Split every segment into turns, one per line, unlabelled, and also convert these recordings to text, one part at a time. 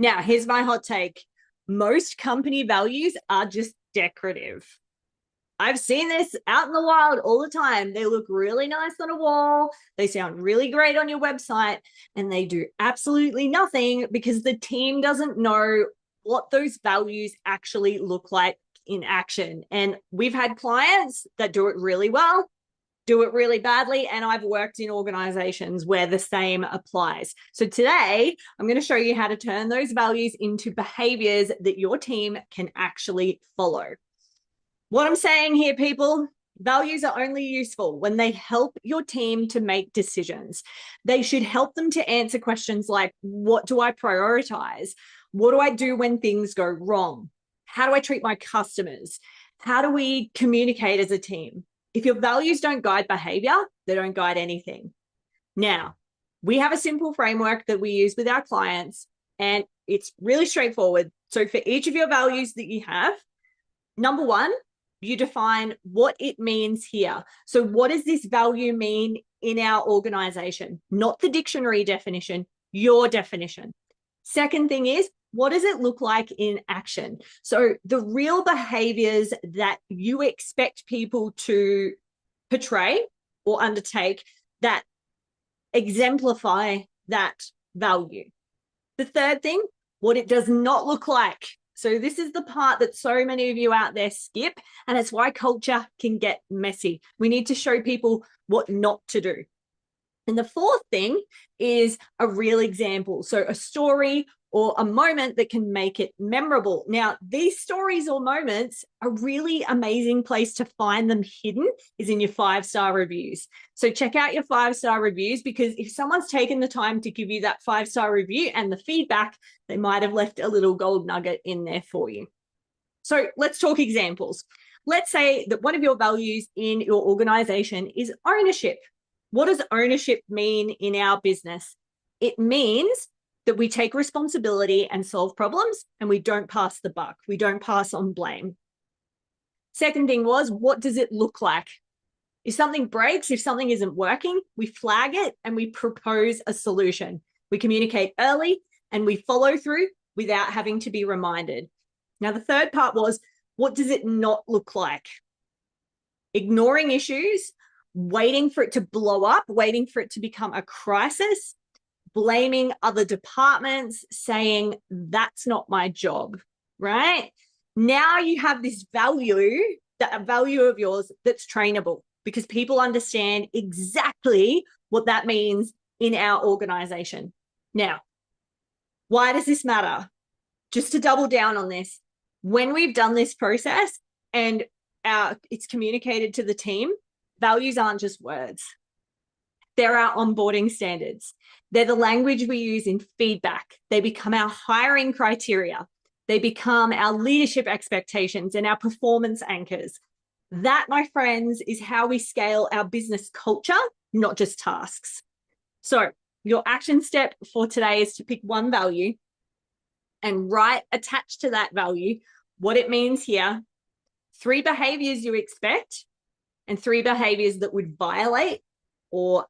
Now, here's my hot take. Most company values are just decorative. I've seen this out in the wild all the time. They look really nice on a wall. They sound really great on your website, and they do absolutely nothing because the team doesn't know what those values actually look like in action. And we've had clients that do it really well, do it really badly, and I've worked in organizations where the same applies. So today, I'm going to show you how to turn those values into behaviors that your team can actually follow. What I'm saying here, people, values are only useful when they help your team to make decisions. They should help them to answer questions like, what do I prioritize? What do I do when things go wrong? How do I treat my customers? How do we communicate as a team? If your values don't guide behavior, they don't guide anything. Now, we have a simple framework that we use with our clients, and it's really straightforward. So for each of your values that you have, number one, you define what it means here. So what does this value mean in our organization? Not the dictionary definition, your definition. Second thing is, what does it look like in action? So the real behaviors that you expect people to portray or undertake that exemplify that value. The third thing, what it does not look like. So this is the part that so many of you out there skip, and it's why culture can get messy. We need to show people what not to do. And the fourth thing is a real example. So a story or a moment that can make it memorable. Now, these stories or moments, a really amazing place to find them hidden is in your 5-star reviews. So check out your 5-star reviews, because if someone's taken the time to give you that 5-star review and the feedback, they might have left a little gold nugget in there for you. So let's talk examples. Let's say that one of your values in your organization is ownership. What does ownership mean in our business? It means that we take responsibility and solve problems, and we don't pass the buck. We don't pass on blame. Second thing was, what does it look like? If something breaks, if something isn't working, we flag it and we propose a solution. We communicate early and we follow through without having to be reminded. Now, the third part was, what does it not look like? Ignoring issues, waiting for it to blow up, waiting for it to become a crisis, blaming other departments, saying, that's not my job, right? Now you have this value, that value of yours that's trainable, because people understand exactly what that means in our organization. Now, why does this matter? Just to double down on this, when we've done this process and it's communicated to the team, values aren't just words. They're our onboarding standards. They're the language we use in feedback. They become our hiring criteria. They become our leadership expectations and our performance anchors. That, my friends, is how we scale our business culture, not just tasks. So your action step for today is to pick one value and write attached to that value what it means here, 3 behaviors you expect, and 3 behaviors that would violate or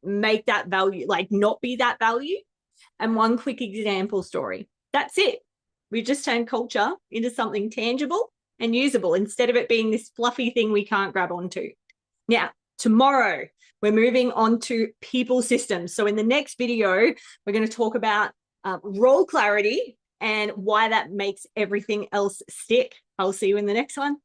make that value, like not be that value, and 1 quick example story. That's it. We've just turned culture into something tangible and usable instead of it being this fluffy thing we can't grab onto. Now, tomorrow, we're moving on to people systems. So in the next video, we're going to talk about role clarity and why that makes everything else stick. I'll see you in the next one.